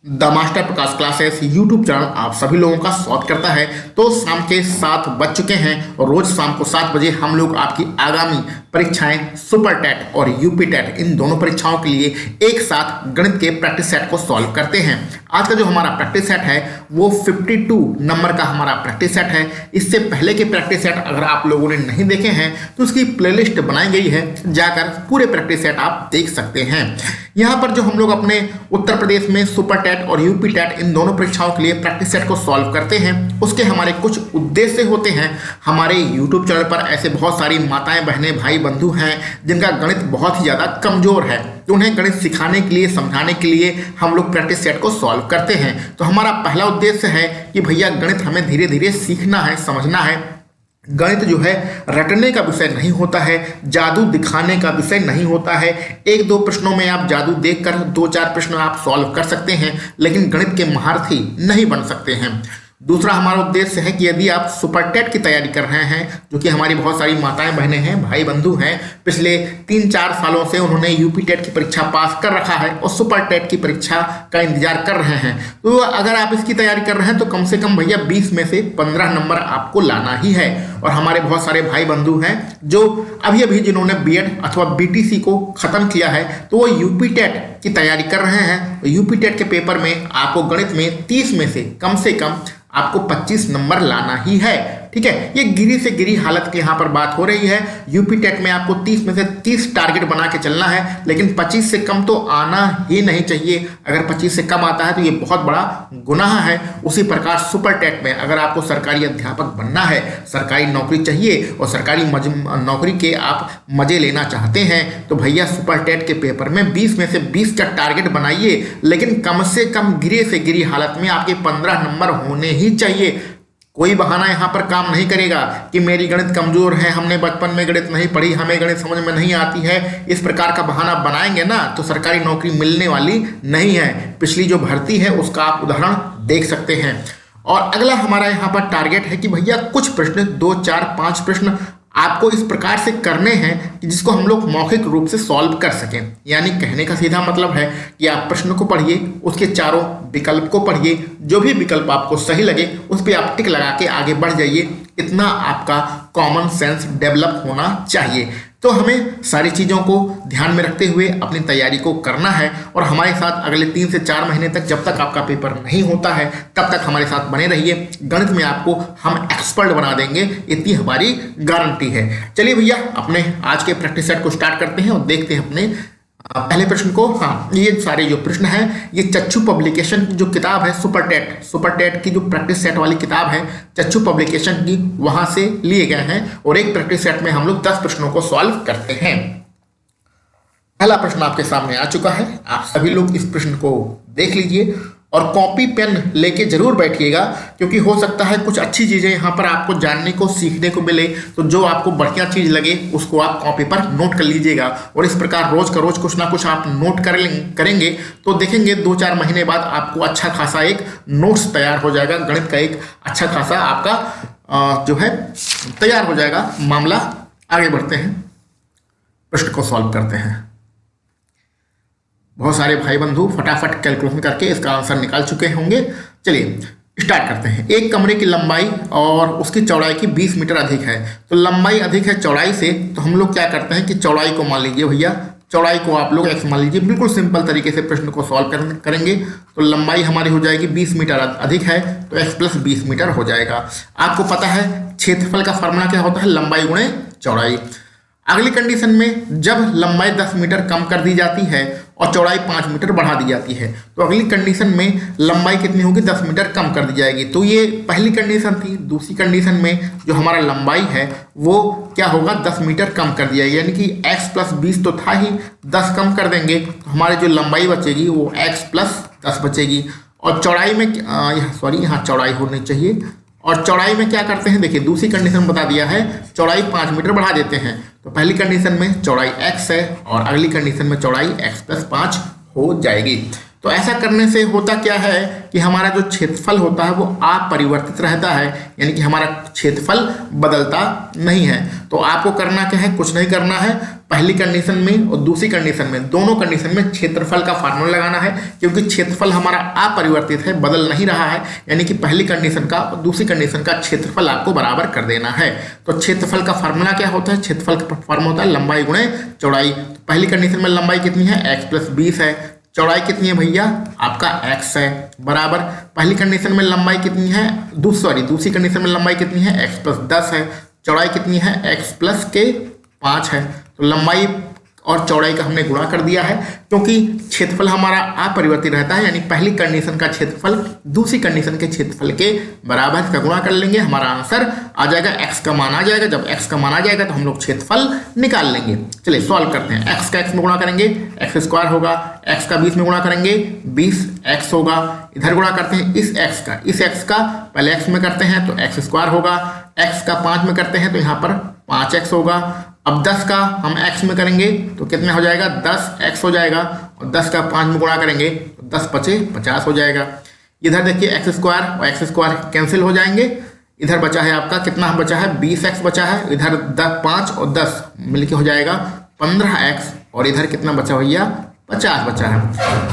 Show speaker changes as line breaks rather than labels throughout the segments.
The master Prakash classes YouTube channel आप सभी लोगों का स्वागत करता है। तो शाम के 7 बज चुके हैं और रोज शाम को 7 बजे हम लोग आपकी आगामी परीक्षाएं सुपर टेट और यूपी टेट इन दोनों परीक्षाओं के लिए एक साथ गणित के प्रैक्टिस सेट को सॉल्व करते हैं। आज का जो हमारा प्रैक्टिस सेट है वो 52 नंबर का हमारा प्रैक्टिस सेट है। इससे पहले के प्रैक्टिस सेट अगर आप लोगों ने नहीं देखे हैं तो उसकी प्लेलिस्ट बनाई गई है, जाकर पूरे प्रैक्टिस सेट आप देख सकते हैं। यहाँ पर जो हम लोग अपने उत्तर प्रदेश में सुपर टेट और यूपी टेट इन दोनों परीक्षाओं के लिए प्रैक्टिस सेट को सॉल्व करते हैं, उसके हमारे कुछ उद्देश्य होते हैं। हमारे यूट्यूब चैनल पर ऐसे बहुत सारी माताएं बहनें भाई बंधु हैं जिनका गणित बहुत ही ज़्यादा कमज़ोर है, तो उन्हें गणित सिखाने के लिए समझाने के लिए हम लोग प्रैक्टिस सेट को सॉल्व करते हैं। तो हमारा पहला उद्देश्य है कि भैया गणित हमें धीरे धीरे सीखना है, समझना है। गणित जो है रटने का विषय नहीं होता है, जादू दिखाने का विषय नहीं होता है। 1-2 प्रश्नों में आप जादू देखकर 2-4 प्रश्न आप सॉल्व कर सकते हैं, लेकिन गणित के महारथी नहीं बन सकते हैं। दूसरा हमारा उद्देश्य है कि यदि आप सुपर टेट की तैयारी कर रहे हैं, जो कि हमारी बहुत सारी माताएं बहनें हैं भाई बंधु हैं, पिछले 3-4 सालों से उन्होंने यूपी टेट की परीक्षा पास कर रखा है और सुपर टेट की परीक्षा का इंतजार कर रहे हैं, तो अगर आप इसकी तैयारी कर रहे हैं तो कम से कम भैया 20 में से 15 नंबर आपको लाना ही है। और हमारे बहुत सारे भाई बंधु हैं जो अभी अभी जिन्होंने बीएड अथवा बीटीसी को खत्म किया है, तो वो यूपी टेट की तैयारी कर रहे हैं। तो यूपी टेट के पेपर में आपको गणित में 30 में से कम आपको 25 नंबर लाना ही है। ठीक है, ये गिरी से गिरी हालत की यहाँ पर बात हो रही है। यूपी टेट में आपको 30 में से 30 टारगेट बना के चलना है, लेकिन 25 से कम तो आना ही नहीं चाहिए। अगर 25 से कम आता है तो ये बहुत बड़ा गुनाह है। उसी प्रकार सुपर टेट में अगर आपको सरकारी अध्यापक बनना है, सरकारी नौकरी चाहिए और सरकारी नौकरी के आप मजे लेना चाहते हैं, तो भैया सुपर टेट के पेपर में 20 में से 20 का टारगेट बनाइए, लेकिन कम से कम गिरे से गिरी हालत में आपके 15 नंबर होने ही चाहिए। कोई बहाना यहाँ पर काम नहीं करेगा कि मेरी गणित कमजोर है, हमने बचपन में गणित नहीं पढ़ी, हमें गणित समझ में नहीं आती है। इस प्रकार का बहाना बनाएंगे ना तो सरकारी नौकरी मिलने वाली नहीं है। पिछली जो भर्ती है उसका आप उदाहरण देख सकते हैं। और अगला हमारा यहाँ पर टारगेट है कि भैया कुछ प्रश्न 2, 4, 5 प्रश्न आपको इस प्रकार से करने हैं कि जिसको हम लोग मौखिक रूप से सॉल्व कर सकें। यानी कहने का सीधा मतलब है कि आप प्रश्न को पढ़िए, उसके चारों विकल्प को पढ़िए, जो भी विकल्प आपको सही लगे उस पर आप टिक लगा के आगे बढ़ जाइए। इतना आपका कॉमन सेंस डेवलप होना चाहिए। तो हमें सारी चीज़ों को ध्यान में रखते हुए अपनी तैयारी को करना है और हमारे साथ अगले 3 से 4 महीने तक, जब तक आपका पेपर नहीं होता है तब तक हमारे साथ बने रहिए। गणित में आपको हम एक्सपर्ट बना देंगे, इतनी हमारी गारंटी है। चलिए भैया अपने आज के प्रैक्टिस सेट को स्टार्ट करते हैं और देखते हैं अपने पहले प्रश्न को। हाँ, ये सारे जो प्रश्न हैं ये चच्चू पब्लिकेशन की जो किताब है सुपर टेट की जो प्रैक्टिस सेट वाली किताब है चच्चू पब्लिकेशन की, वहां से लिए गए हैं। और एक प्रैक्टिस सेट में हम लोग 10 प्रश्नों को सॉल्व करते हैं। पहला प्रश्न आपके सामने आ चुका है, आप सभी लोग इस प्रश्न को देख लीजिए और कॉपी पेन लेके जरूर बैठिएगा, क्योंकि हो सकता है कुछ अच्छी चीज़ें यहाँ पर आपको जानने को सीखने को मिले। तो जो आपको बढ़िया चीज़ लगे उसको आप कॉपी पर नोट कर लीजिएगा और इस प्रकार रोज का रोज कुछ ना कुछ आप नोट करेंगे तो देखेंगे 2-4 महीने बाद आपको अच्छा खासा एक नोट्स तैयार हो जाएगा। गणित का एक अच्छा खासा आपका जो है तैयार हो जाएगा मामला। आगे बढ़ते हैं, प्रश्न को सॉल्व करते हैं। बहुत सारे भाई बंधु फटाफट कैलकुलेशन करके इसका आंसर निकाल चुके होंगे। चलिए स्टार्ट करते हैं। एक कमरे की लंबाई और उसकी चौड़ाई की 20 मीटर अधिक है, तो लंबाई अधिक है चौड़ाई से, तो हम लोग क्या करते हैं कि चौड़ाई को मान लीजिए भैया, चौड़ाई को आप लोग x मान लीजिए। बिल्कुल सिंपल तरीके से प्रश्न को सॉल्व करेंगे तो लंबाई हमारी हो जाएगी 20 मीटर अधिक है तो x + 20 मीटर हो जाएगा। आपको पता है क्षेत्रफल का फॉर्मूला क्या होता है, लंबाई गुणे चौड़ाई। अगली कंडीशन में जब लंबाई 10 मीटर कम कर दी जाती है और चौड़ाई 5 मीटर बढ़ा दी जाती है, तो अगली कंडीशन में लंबाई कितनी होगी, 10 मीटर कम कर दी जाएगी। तो ये पहली कंडीशन थी। दूसरी कंडीशन में जो हमारा लंबाई है वो क्या होगा, 10 मीटर कम कर दिया जाएगी, यानी कि x + 20 तो था ही, 10 कम कर देंगे तो हमारी जो लंबाई बचेगी वो x + 10 बचेगी। और चौड़ाई में यहाँ चौड़ाई होनी चाहिए। और चौड़ाई में क्या करते हैं, देखिए दूसरी कंडीशन बता दिया है, चौड़ाई 5 मीटर बढ़ा देते हैं। तो पहली कंडीशन में चौड़ाई x है और अगली कंडीशन में चौड़ाई x + 5 हो जाएगी। तो ऐसा करने से होता क्या है कि हमारा जो क्षेत्रफल होता है वो अपरिवर्तित रहता है, यानी कि हमारा क्षेत्रफल बदलता नहीं है। तो आपको करना क्या है, कुछ नहीं करना है, पहली कंडीशन में और दूसरी कंडीशन में, दोनों कंडीशन में क्षेत्रफल का फार्मूला लगाना है, क्योंकि क्षेत्रफल हमारा अपरिवर्तित है, बदल नहीं रहा है, यानी कि पहली कंडीशन का और दूसरी कंडीशन का क्षेत्रफल आपको बराबर कर देना है। तो क्षेत्रफल का फार्मूला क्या होता है, क्षेत्रफल का फार्मूला होता है लंबाई गुणे चौड़ाई। तो पहली कंडीशन में लंबाई कितनी है, x + 20 है, चौड़ाई कितनी है भैया, आपका x है, बराबर पहली कंडीशन में लंबाई कितनी है, दूसरी कंडीशन में लंबाई कितनी है, x + 10 है, चौड़ाई कितनी है, x + के 5 है। तो लंबाई और चौड़ाई का हमने गुणा कर दिया है, क्योंकि क्षेत्रफल हमारा अपरिवर्तित रहता है, यानी पहली कंडीशन का क्षेत्रफल दूसरी कंडीशन के क्षेत्रफल के बराबर का गुणा कर लेंगे, हमारा आंसर आ जाएगा, x का मान आ जाएगा। जब x का मान आ जाएगा तो हम लोग क्षेत्रफल निकाल लेंगे। चलिए सॉल्व करते हैं। x का x में गुणा करेंगे x² होगा, x का 20 में गुणा करेंगे 20x होगा, इधर गुणा करते हैं इस x का पहले x में करते हैं तो x² होगा, x का 5 में करते हैं तो यहाँ पर 5x होगा। अब 10 का हम x में करेंगे तो कितना हो जाएगा, 10x हो जाएगा, और 10 का 5 में गुणा करेंगे तो 10 पचे 50 हो जाएगा। इधर देखिए x² और x² कैंसिल हो जाएंगे, इधर बचा है आपका कितना बचा है, 20x बचा है, इधर 5 और 10 मिलके हो जाएगा 15x, और इधर कितना बचा भैया, 50 बचा है।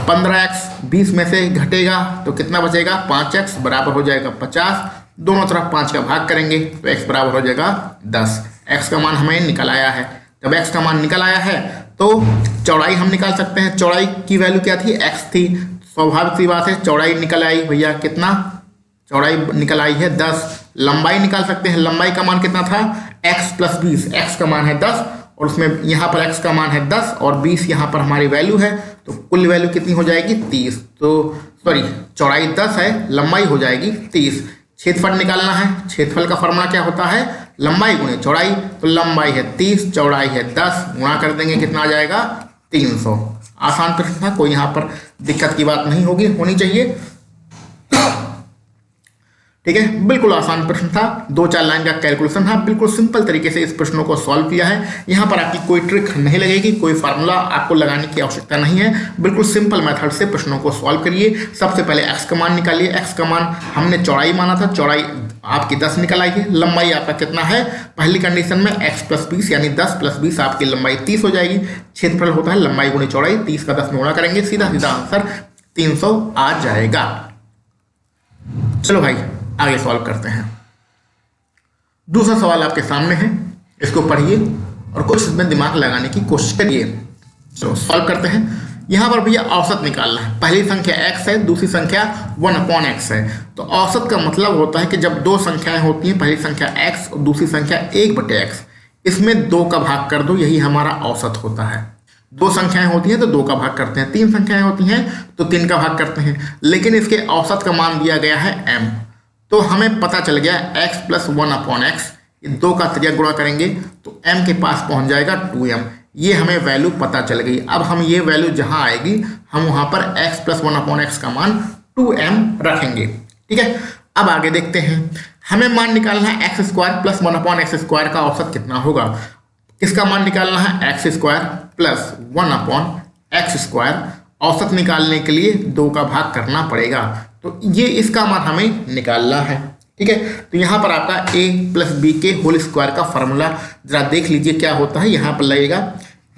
15x 20 में से घटेगा तो कितना बचेगा, 5x बराबर हो जाएगा 50, दोनों तरफ 5 का भाग करेंगे तो x बराबर हो जाएगा 10। x का मान हमें निकल आया है। जब x का मान निकल आया है तो चौड़ाई हम निकाल सकते हैं। चौड़ाई की वैल्यू क्या थी, x थी, स्वाभाविक सी बात है चौड़ाई निकल आई भैया, कितना चौड़ाई निकल आई है 10। लंबाई निकाल सकते हैं, लंबाई का मान कितना था, x + 20, x का मान है 10 और उसमें यहाँ पर x का मान है 10 और 20 यहाँ पर हमारी वैल्यू है, तो कुल वैल्यू कितनी हो जाएगी 30। तो सॉरी, चौड़ाई 10 है, लंबाई हो जाएगी 30। क्षेत्रफल निकालना है, क्षेत्रफल का फॉर्मूला क्या होता है, लंबाई गुणे चौड़ाई। तो लंबाई है 30, चौड़ाई है 10, गुणा कर देंगे कितना आ जाएगा, 300। आसान प्रश्न था, कोई यहाँ पर दिक्कत की बात नहीं होनी चाहिए। ठीक है, बिल्कुल आसान प्रश्न था, 2-4 लाइन का कैलकुलेशन था, बिल्कुल सिंपल तरीके से इस प्रश्नों को सॉल्व किया है। यहाँ पर आपकी कोई ट्रिक नहीं लगेगी, कोई फार्मूला आपको लगाने की आवश्यकता नहीं है, बिल्कुल सिंपल मेथड से प्रश्नों को सॉल्व करिए। सबसे पहले x का मान निकालिए, x का मान हमने चौड़ाई माना था, चौड़ाई आपकी 10 निकल आई है। लंबाई आपका कितना है, पहली कंडीशन में x + 20 यानी 10 + 20 आपकी लंबाई 30 हो जाएगी। क्षेत्रफल होता है लंबाई गुणे चौड़ाई, 30 का 10 में गुणा करेंगे, सीधा सीधा आंसर 300 आ जाएगा। चलो भाई आगे सॉल्व करते हैं। दूसरा सवाल आपके सामने है, इसको पढ़िए और कुछ इसमें दिमाग लगाने की कोशिश करिए। चलो सॉल्व करते हैं। यहाँ पर भैया औसत निकालना है, पहली संख्या x है, दूसरी संख्या 1/x है। तो औसत का मतलब होता है कि जब दो संख्याएं होती हैं, पहली संख्या x और दूसरी संख्या 1/x, इसमें 2 का भाग कर दो, यही हमारा औसत होता है। 2 संख्याएं होती हैं तो 2 का भाग करते हैं, 3 संख्याएं होती हैं तो 3 का भाग करते हैं, लेकिन इसके औसत का मान दिया गया है m। तो हमें पता चल गया x + 1/x, 2 का त्रिज्या गुणा करेंगे तो m के पास पहुंच जाएगा 2m। ये हमें वैल्यू पता चल गई। अब हम ये वैल्यू जहां आएगी हम वहां पर x + 1/x का मान 2m रखेंगे। ठीक है, अब आगे देखते हैं। हमें मान निकालना है x² + 1/x² का औसत कितना होगा। किसका मान निकालना है, x² + 1/x²। औसत निकालने के लिए 2 का भाग करना पड़ेगा, तो ये इसका मान हमें निकालना है। ठीक है, तो यहाँ पर आपका a + b के होल स्क्वायर का फॉर्मूला जरा देख लीजिए क्या होता है। यहाँ पर लगेगा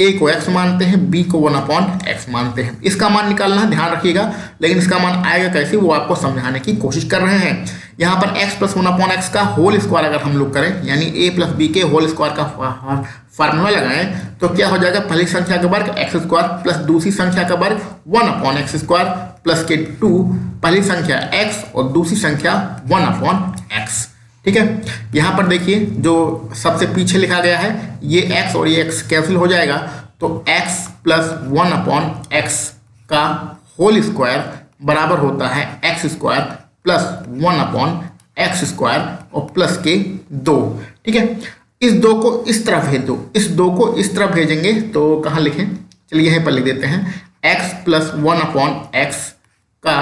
a को x मानते हैं, b को 1/x मानते हैं, इसका मान निकालना है, ध्यान रखिएगा। लेकिन इसका मान आएगा कैसे वो आपको समझाने की कोशिश कर रहे हैं। यहाँ पर x + 1/x का होल स्क्वायर अगर हम लोग करें, यानी a + b के होल स्क्वायर का फार्मूला लगाएं तो क्या हो जाएगा, पहली संख्या का वर्ग x² प्लस दूसरी संख्या का वर्ग 1/x² प्लस के 2, पहली संख्या x और दूसरी संख्या 1/x। ठीक है, यहाँ पर देखिए जो सबसे पीछे लिखा गया है, ये x और ये x कैंसिल हो जाएगा, तो x + 1/x का होल स्क्वायर बराबर होता है x² + 1/x² और प्लस के 2। ठीक है, इस 2 को इस तरफ भेज दो, इस 2 को इस तरफ भेजेंगे तो कहाँ लिखें, चलिए यहीं पर लिख देते हैं, x + 1/x का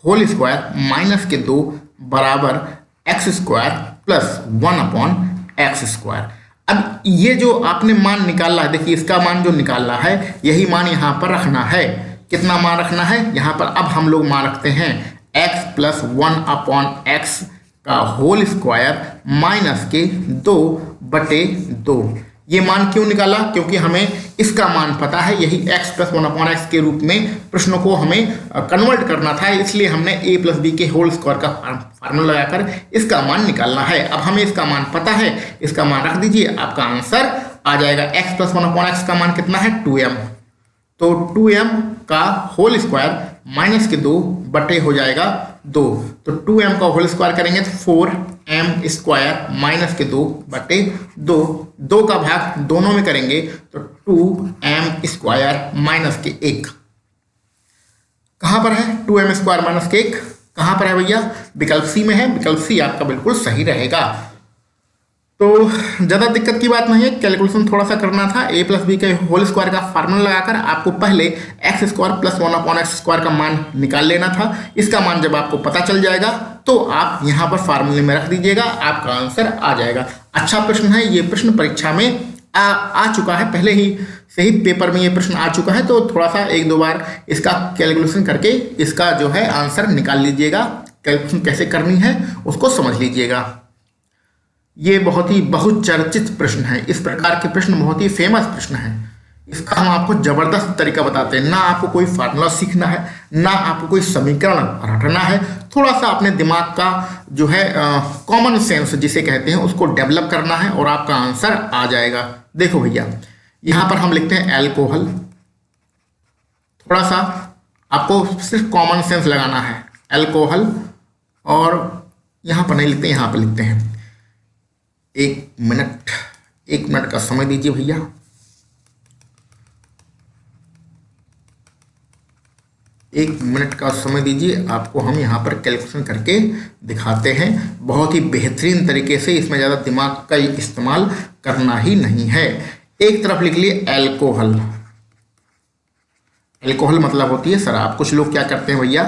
होल स्क्वायर माइनस के 2 बराबर x² + 1/x²। अब ये जो आपने मान निकाला है, देखिए इसका मान जो निकाला है यही मान यहाँ पर रखना है। कितना मान रखना है यहाँ पर? अब हम लोग मान रखते हैं x प्लस 1/x का होल स्क्वायर माइनस के 2/2। ये मान क्यों निकाला? क्योंकि हमें इसका मान पता है, यही x प्लस 1/x के रूप में प्रश्नों को हमें कन्वर्ट करना था, इसलिए हमने a प्लस बी के होल स्क्वायर का फार्मूला लगाकर इसका मान निकालना है। अब हमें इसका मान पता है, इसका मान रख दीजिए, आपका आंसर आ जाएगा। x प्लस 1/x का मान कितना है? 2m। तो 2m का होल स्क्वायर माइनस के 2 हो जाएगा 2। तो 2m का होल स्क्वायर करेंगे तो 4m स्क्वायर माइनस के 2/2। 2 का भाग दोनों में करेंगे तो 2m स्क्वायर माइनस के 1। कहाँ पर है 2m स्क्वायर माइनस के 1? कहाँ पर है भैया? विकल्प सी में है। विकल्प सी आपका बिल्कुल सही रहेगा। तो ज़्यादा दिक्कत की बात नहीं है, कैलकुलेशन थोड़ा सा करना था। a प्लस बी के होल स्क्वायर का फार्मूला लगाकर आपको पहले x square plus 1/x square का मान निकाल लेना था। इसका मान जब आपको पता चल जाएगा तो आप यहाँ पर फार्मूले में रख दीजिएगा, आपका आंसर आ जाएगा। अच्छा प्रश्न है, ये प्रश्न परीक्षा में आ चुका है, पहले ही से ही पेपर में ये प्रश्न आ चुका है। तो थोड़ा सा 1-2 बार इसका कैलकुलेशन करके इसका जो है आंसर निकाल लीजिएगा। कैलकुलेशन कैसे करनी है उसको समझ लीजिएगा। ये बहुत ही बहुचर्चित प्रश्न है। इस प्रकार के प्रश्न बहुत ही फेमस प्रश्न है। इसका हम आपको जबरदस्त तरीका बताते हैं। ना आपको कोई फार्मूला सीखना है, ना आपको कोई समीकरण रटना है। थोड़ा सा अपने दिमाग का जो है कॉमन सेंस जिसे कहते हैं उसको डेवलप करना है और आपका आंसर आ जाएगा। देखो भैया, यहाँ पर हम लिखते हैं एल्कोहल। थोड़ा सा आपको सिर्फ कॉमन सेंस लगाना है, एल्कोहल। और यहाँ पर नहीं लिखते, यहाँ पर लिखते हैं। 1 मिनट का समय दीजिए भैया। एक मिनट का समय दीजिए, आपको हम यहाँ पर कैलकुलेशन करके दिखाते हैं बहुत ही बेहतरीन तरीके से। इसमें ज़्यादा दिमाग का इस्तेमाल करना ही नहीं है। एक तरफ लिख लिए एल्कोहल। एल्कोहल मतलब होती है शराब। कुछ लोग क्या करते हैं भैया,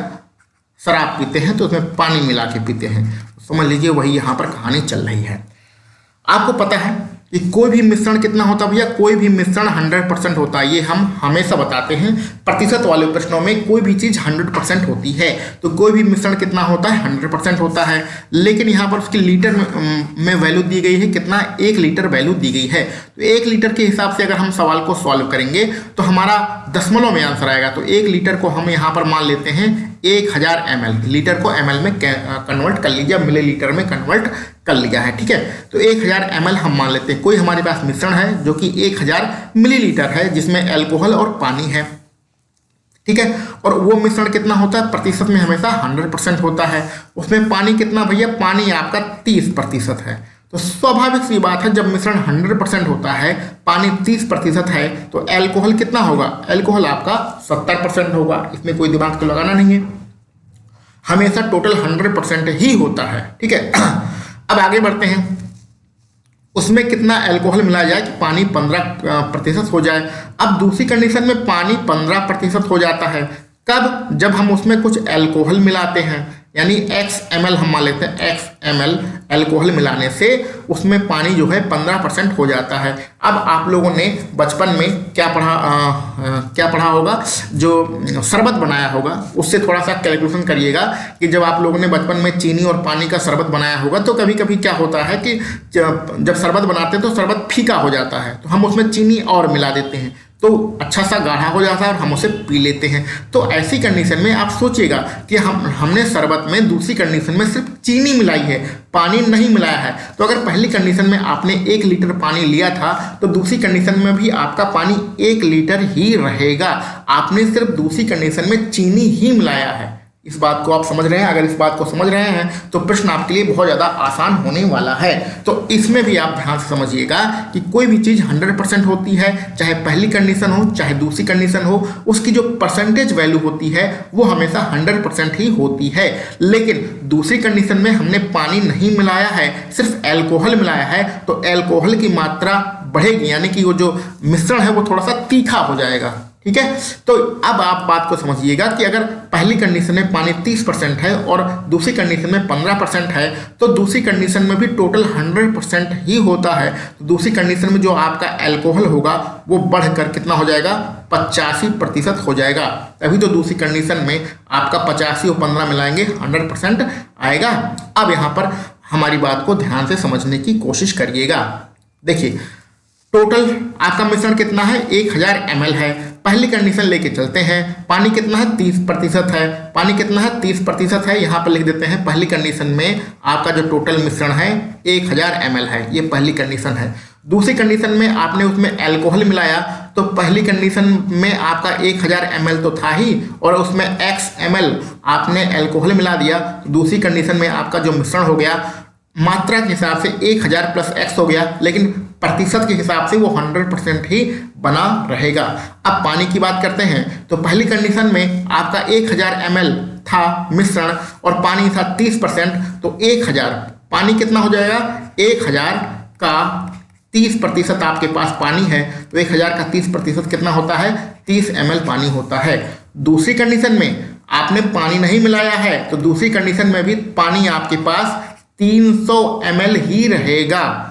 शराब पीते हैं तो उसमें पानी मिला के पीते हैं। समझ लीजिए वही यहाँ पर कहानी चल रही है। आपको पता है कि कोई भी मिश्रण कितना होता है भैया? कोई भी मिश्रण 100% होता है। ये हम हमेशा बताते हैं, प्रतिशत वाले प्रश्नों में कोई भी चीज़ 100% होती है। तो कोई भी मिश्रण कितना होता है? 100% होता है। लेकिन यहाँ पर उसकी लीटर में वैल्यू दी गई है, कितना? 1 लीटर वैल्यू दी गई है। तो 1 लीटर के हिसाब से अगर हम सवाल को सॉल्व करेंगे तो हमारा दशमलव में आंसर आएगा। तो 1 लीटर को हम यहाँ पर मान लेते हैं 1000 ml। लीटर को ml में कन्वर्ट कर लीजिए, मिलीलीटर में कन्वर्ट कर लिया है, ठीक है। तो 1000 ml हम मान लेते हैं। कोई हमारे पास मिश्रण है जो कि 1000 मिलीलीटर है, जिसमें अल्कोहल और पानी है, ठीक है। और वो मिश्रण कितना होता है? प्रतिशत में हमेशा 100% होता है। उसमें पानी कितना भैया? पानी आपका 30% है। तो स्वाभाविक सी बात है, जब मिश्रण 100% होता है, पानी 30% है, तो अल्कोहल कितना होगा? अल्कोहल आपका 70% होगा। इसमें कोई दिमाग तो लगाना नहीं है, हमेशा टोटल 100% ही होता है, ठीक है। अब आगे बढ़ते हैं। उसमें कितना अल्कोहल मिलाया जाए कि पानी 15% हो जाए। अब दूसरी कंडीशन में पानी 15% हो जाता है। कब? जब हम उसमें कुछ अल्कोहल मिलाते हैं, यानी x ml हम मान लेते हैं। x ml अल्कोहल मिलाने से उसमें पानी जो है 15% हो जाता है। अब आप लोगों ने बचपन में क्या पढ़ा होगा? जो शरबत बनाया होगा, उससे थोड़ा सा कैलकुलेशन करिएगा कि जब आप लोगों ने बचपन में चीनी और पानी का शरबत बनाया होगा तो कभी कभी क्या होता है कि जब शरबत बनाते हैं तो शरबत फीका हो जाता है, तो हम उसमें चीनी और मिला देते हैं, तो अच्छा सा गाढ़ा हो जाता है और हम उसे पी लेते हैं। तो ऐसी कंडीशन में आप सोचिएगा कि हमने शरबत में दूसरी कंडीशन में सिर्फ चीनी मिलाई है, पानी नहीं मिलाया है। तो अगर पहली कंडीशन में आपने 1 लीटर पानी लिया था तो दूसरी कंडीशन में भी आपका पानी 1 लीटर ही रहेगा। आपने सिर्फ दूसरी कंडीशन में चीनी ही मिलाया है। इस बात को आप समझ रहे हैं? अगर इस बात को समझ रहे हैं तो प्रश्न आपके लिए बहुत ज़्यादा आसान होने वाला है। तो इसमें भी आप ध्यान से समझिएगा कि कोई भी चीज़ 100% होती है, चाहे पहली कंडीशन हो चाहे दूसरी कंडीशन हो, उसकी जो परसेंटेज वैल्यू होती है वो हमेशा 100% ही होती है। लेकिन दूसरी कंडीशन में हमने पानी नहीं मिलाया है, सिर्फ अल्कोहल मिलाया है, तो अल्कोहल की मात्रा बढ़ेगी, यानी कि वो जो मिश्रण है वो थोड़ा सा तीखा हो जाएगा, ठीक है। तो अब आप बात को समझिएगा कि अगर पहली कंडीशन में पानी 30% है और दूसरी कंडीशन में 15% है, तो दूसरी कंडीशन में भी टोटल 100% ही होता है। तो दूसरी कंडीशन में जो आपका अल्कोहल होगा वो बढ़कर कितना हो जाएगा? 85% हो जाएगा। तभी तो दूसरी कंडीशन में आपका 85 और 15 मिलाएंगे 100% आएगा। अब यहाँ पर हमारी बात को ध्यान से समझने की कोशिश करिएगा। देखिए टोटल आपका मिश्रण कितना है, 1000 ml है। पहली कंडीशन लेके चलते हैं, पानी कितना है, 30% है। पानी कितना है, 30% है। यहाँ पर लिख देते हैं पहली कंडीशन में आपका जो टोटल मिश्रण है 1000 ml है, ये पहली कंडीशन है। दूसरी कंडीशन में आपने उसमें अल्कोहल मिलाया, तो पहली कंडीशन में आपका 1000 ml तो था ही, और उसमें x ml आपने अल्कोहल मिला दिया। दूसरी कंडीशन में आपका जो मिश्रण हो गया मात्रा के हिसाब से 1000 प्लस x हो गया, लेकिन प्रतिशत के हिसाब से वो 100% ही बना रहेगा। अब पानी की बात करते हैं, तो पहली कंडीशन में आपका 1000 ml था मिश्रण और पानी था 30%, तो 1000 पानी कितना हो जाएगा, 1000 का 30% आपके पास पानी है, तो 1000 का 30% कितना होता है, 30 ml पानी होता है। दूसरी कंडीशन में आपने पानी नहीं मिलाया है, तो दूसरी कंडीशन में भी पानी आपके पास 300 ml ही रहेगा।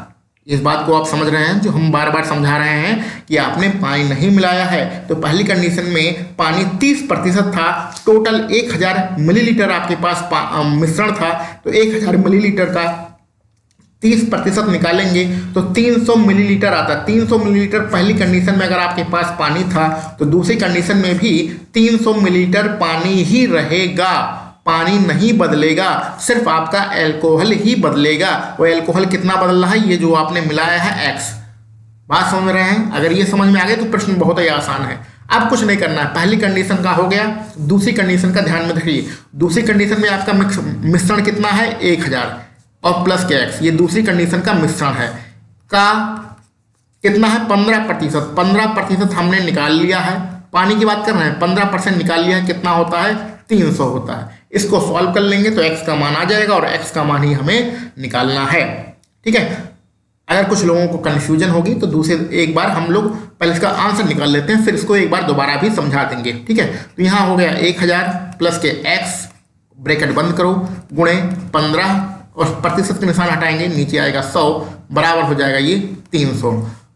इस बात को आप समझ रहे हैं, जो हम बार बार समझा रहे हैं कि आपने पानी नहीं मिलाया है। तो पहली कंडीशन में पानी 30% था, टोटल 1000 मिलीलीटर आपके पास मिश्रण था, तो 1000 मिलीलीटर का 30% निकालेंगे तो 300 मिलीलीटर आता है। 300 मिलीलीटर पहली कंडीशन में अगर आपके पास पानी था, तो दूसरी कंडीशन में भी 300 मिलीलीटर पानी ही रहेगा, पानी नहीं बदलेगा, सिर्फ आपका अल्कोहल ही बदलेगा। वो अल्कोहल कितना बदल रहा है, ये जो आपने मिलाया है x। बात समझ रहे हैं? अगर ये समझ में आ गया तो प्रश्न बहुत ही आसान है। अब कुछ नहीं करना है, पहली कंडीशन का हो गया। दूसरी कंडीशन का ध्यान में रखिए, दूसरी कंडीशन में आपका मिश्रण कितना है, 1000 और प्लस के x, ये दूसरी कंडीशन का मिश्रण है, का कितना है, 15%। 15% हमने निकाल लिया है, पानी की बात कर रहे हैं, 15% निकाल लिया है, कितना होता है, 300 होता है। इसको सॉल्व कर लेंगे तो x का मान आ जाएगा और x का मान ही हमें निकालना है। ठीक है, अगर कुछ लोगों को कंफ्यूजन होगी तो दूसरे एक बार हम लोग पहले इसका आंसर निकाल लेते हैं, फिर इसको एक बार दोबारा भी समझा देंगे। ठीक है, तो यहाँ हो गया 1000 प्लस के x, ब्रैकेट बंद करो, गुणे 15 और प्रतिशत के निशान हटाएंगे, नीचे आएगा 100, बराबर हो जाएगा ये 300।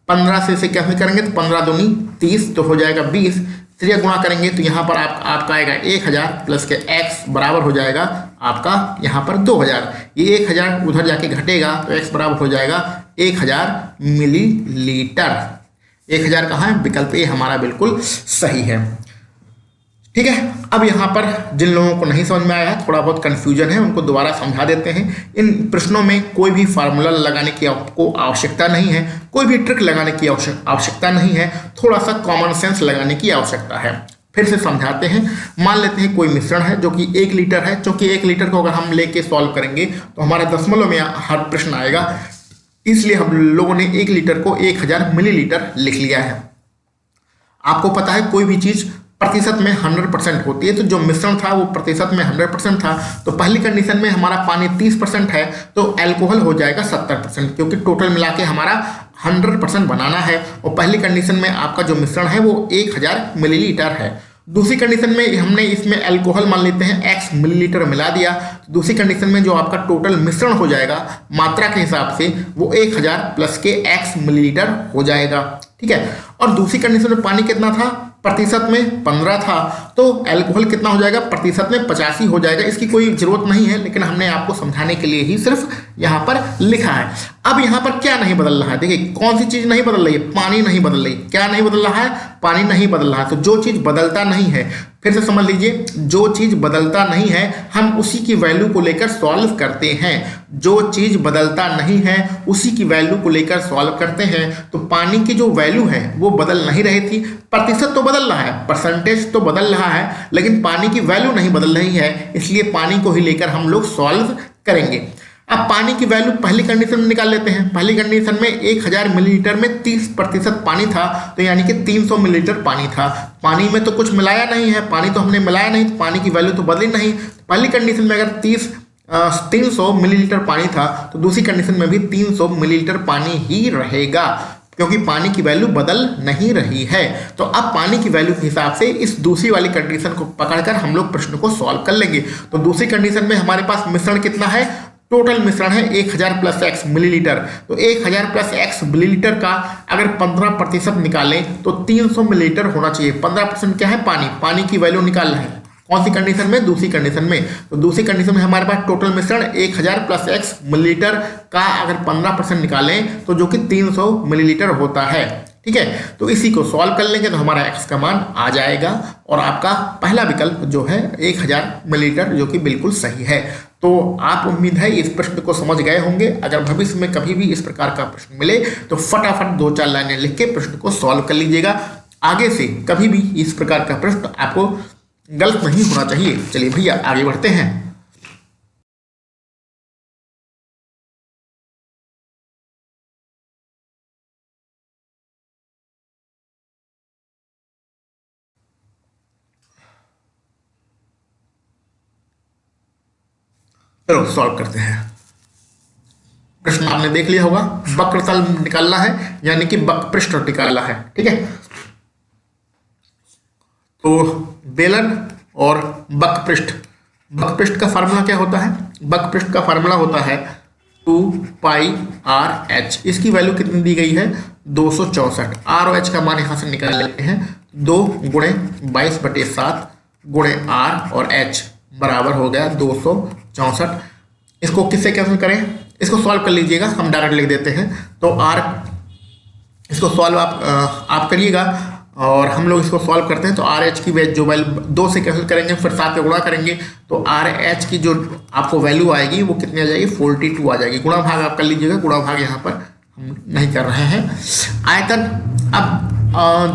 15 से इसे कैसे करेंगे, तो 15 दूनी 30, तो हो जाएगा 20। त्रिया गुणा करेंगे तो यहाँ पर आपका आएगा 1000 प्लस के x बराबर हो जाएगा आपका यहाँ पर 2000। ये 1000 उधर जाके घटेगा तो x बराबर हो जाएगा 1000 मिलीलीटर। 1000 कहाँ है, विकल्प ए हमारा बिल्कुल सही है। ठीक है, अब यहाँ पर जिन लोगों को नहीं समझ में आया है, थोड़ा बहुत कन्फ्यूजन है, उनको दोबारा समझा देते हैं। इन प्रश्नों में कोई भी फार्मूला लगाने की आपको आवश्यकता नहीं है, कोई भी ट्रिक लगाने की आवश्यकता नहीं है, थोड़ा सा कॉमन सेंस लगाने की आवश्यकता है। फिर से समझाते हैं। मान लेते हैं कोई मिश्रण है जो कि 1 लीटर है, क्योंकि 1 लीटर को अगर हम लेके सॉल्व करेंगे तो हमारा दशमलव में हर प्रश्न आएगा, इसलिए हम लोगों ने 1 लीटर को 1000 मिलीलीटर लिख लिया है। आपको पता है कोई भी चीज़ प्रतिशत में 100% होती है, तो जो मिश्रण था वो प्रतिशत में 100% था। तो पहली कंडीशन में हमारा पानी 30% है, तो अल्कोहल हो जाएगा 70%, क्योंकि टोटल मिला के हमारा 100% बनाना है। और पहली कंडीशन में आपका जो मिश्रण है वो 1000 मिलीलीटर है। दूसरी कंडीशन में हमने इसमें अल्कोहल मान लेते हैं x मिलीलीटर मिला दिया, तो दूसरी कंडीशन में जो आपका टोटल मिश्रण हो जाएगा मात्रा के हिसाब से वो 1000 प्लस के x मिलीलीटर हो जाएगा। ठीक है, और दूसरी कंडीशन में पानी कितना था, प्रतिशत में 15 था, तो अल्कोहल कितना हो जाएगा, प्रतिशत में 85 हो जाएगा। इसकी कोई जरूरत नहीं है, लेकिन हमने आपको समझाने के लिए ही सिर्फ यहाँ पर लिखा है। अब यहाँ पर क्या नहीं बदल रहा है, देखिए कौन सी चीज नहीं बदल रही है, पानी नहीं बदल रही। क्या नहीं बदल रहा है, पानी नहीं बदल रहा है। तो जो चीज बदलता नहीं है, फिर से समझ लीजिए, जो चीज बदलता नहीं है हम उसी की वैल्यू को लेकर सॉल्व करते हैं। जो चीज बदलता नहीं है उसी की वैल्यू को लेकर सॉल्व करते हैं। तो पानी की जो वैल्यू है वो बदल नहीं रही थी, प्रतिशत तो बदल रहा है, परसेंटेज तो बदल रहा है, लेकिन पानी की वैल्यू नहीं बदल रही है, इसलिए पानी को ही लेकर हम लोग सॉल्व करेंगे। अब पानी की वैल्यू पहली कंडीशन में निकाल लेते हैं। पहली कंडीशन में 1000 मिलीलीटर में 30% पानी था, तो यानी कि 300 मिलीलीटर पानी था। पानी में तो कुछ मिलाया नहीं है, पानी तो हमने मिलाया नहीं, तो पानी की वैल्यू तो बदली नहीं। पहली कंडीशन में अगर 300 मिलीलीटर पानी था, तो दूसरी कंडीशन में भी 300 मिलीलीटर पानी ही रहेगा, क्योंकि पानी की वैल्यू बदल नहीं रही है। तो अब पानी की वैल्यू के हिसाब से इस दूसरी वाली कंडीशन को पकड़कर हम लोग प्रश्न को सॉल्व कर लेंगे। तो दूसरी कंडीशन में हमारे पास मिश्रण कितना है, टोटल मिश्रण है 1000 प्लस एक्स मिलीलीटर। तो 1000 प्लस एक्स मिलीलीटर का अगर 15% निकालें तो 300 मिलीलीटर होना चाहिए। 15% क्या है? पानी। पानी की वैल्यू निकालना है। कौन सी कंडीशन में? दूसरी कंडीशन में। तो दूसरी कंडीशन में हमारे पास टोटल मिश्रण 1000 प्लस एक्स मिलीलीटर का अगर 15% निकालें तो जो कि 300 मिलीलीटर होता है। ठीक है, तो इसी को सॉल्व कर लेंगे तो हमारा एक्स का मान आ जाएगा और आपका पहला विकल्प जो है 1000 मिलीलीटर, जो कि बिल्कुल सही है। तो आप उम्मीद है इस प्रश्न को समझ गए होंगे। अगर भविष्य में कभी भी इस प्रकार का प्रश्न मिले तो फटाफट 2-4 लाइनें लिख के प्रश्न को सॉल्व कर लीजिएगा। आगे से कभी भी इस प्रकार का प्रश्न आपको गलत नहीं होना चाहिए। चलिए भैया आगे बढ़ते हैं। चलो सॉल्व करते हैं। प्रश्न आपने देख लिया होगा, वक्रतल निकालना है यानी कि वक्रपृष्ठ निकालना है। ठीक है, तो बेलन और वक्रपृष्ठ का फार्मूला क्या होता है? वक्रपृष्ठ का फार्मूला होता है 2πr/h। इसकी वैल्यू कितनी दी गई है? 264। आर और एच का मान यहां से निकाल लेते हैं। 2 × 22/7 × आर और एच बराबर हो गया 264। इसको किससे कैंसिल करें? इसको सॉल्व कर लीजिएगा, हम डायरेक्ट लिख देते हैं। तो आर, इसको सॉल्व आप करिएगा और हम लोग इसको सॉल्व करते हैं। तो आर एच की जो वैल्यू 2 से कैंसिल करेंगे, फिर 7 पे गुणा करेंगे तो आर एच की जो आपको वैल्यू आएगी वो कितनी आ जाएगी? 42 आ जाएगी। गुणा भाग आप कर लीजिएगा, गुणा भाग यहाँ पर हम नहीं कर रहे हैं। आयतन, अब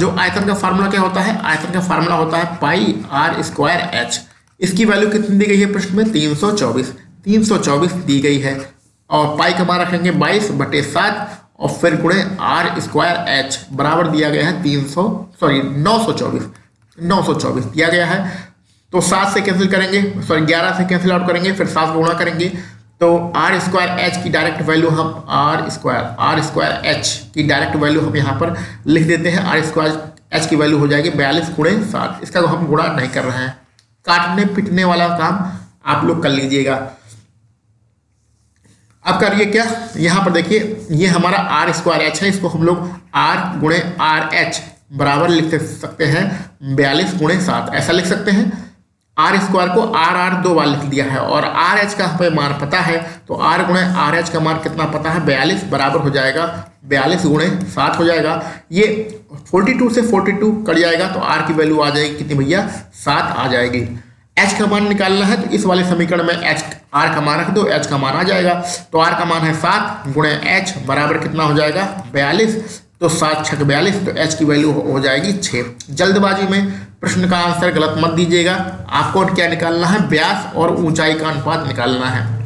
जो आयतन का फार्मूला क्या होता है? आयतन का फार्मूला होता है πr²h। इसकी वैल्यू कितनी दी गई है प्रश्न में? 324 दी गई है और पाई का मान रखेंगे 22/7 और फिर गुणे r² बराबर दिया गया है 924 दिया गया है। तो 7 से कैंसिल करेंगे, 11 से कैंसिल आउट करेंगे, फिर 7 गुणा करेंगे तो r² की डायरेक्ट वैल्यू हम r² की डायरेक्ट वैल्यू हम यहाँ पर लिख देते हैं। r² की वैल्यू हो जाएगी 42 × 7। इसका हम गुणा नहीं कर रहे हैं, काटने पिटने वाला काम आप लोग कर लीजिएगा। अब करिए क्या, यहाँ पर देखिए ये हमारा r² है, इसको हम लोग r × RH बराबर लिख सकते हैं 42 × 7, ऐसा लिख सकते हैं। r² को r 2 बार लिख दिया है और RH का हमें मान पता है, तो r × RH का मान कितना पता है? 42 बराबर हो जाएगा 42 × 7 हो जाएगा। ये 42 से 42 कट जाएगा तो r की वैल्यू आ जाएगी कितनी भैया? 7 आ जाएगी। h का मान निकालना है तो इस वाले समीकरण में r का मान रख दो, h का मान आ जाएगा। तो r का मान है 7 × h बराबर कितना हो जाएगा? 42। तो 7 × 6 42, तो h की वैल्यू हो जाएगी 6। जल्दबाजी में प्रश्न का आंसर गलत मत दीजिएगा। आपको क्या निकालना है? व्यास और ऊंचाई का अनुपात निकालना है।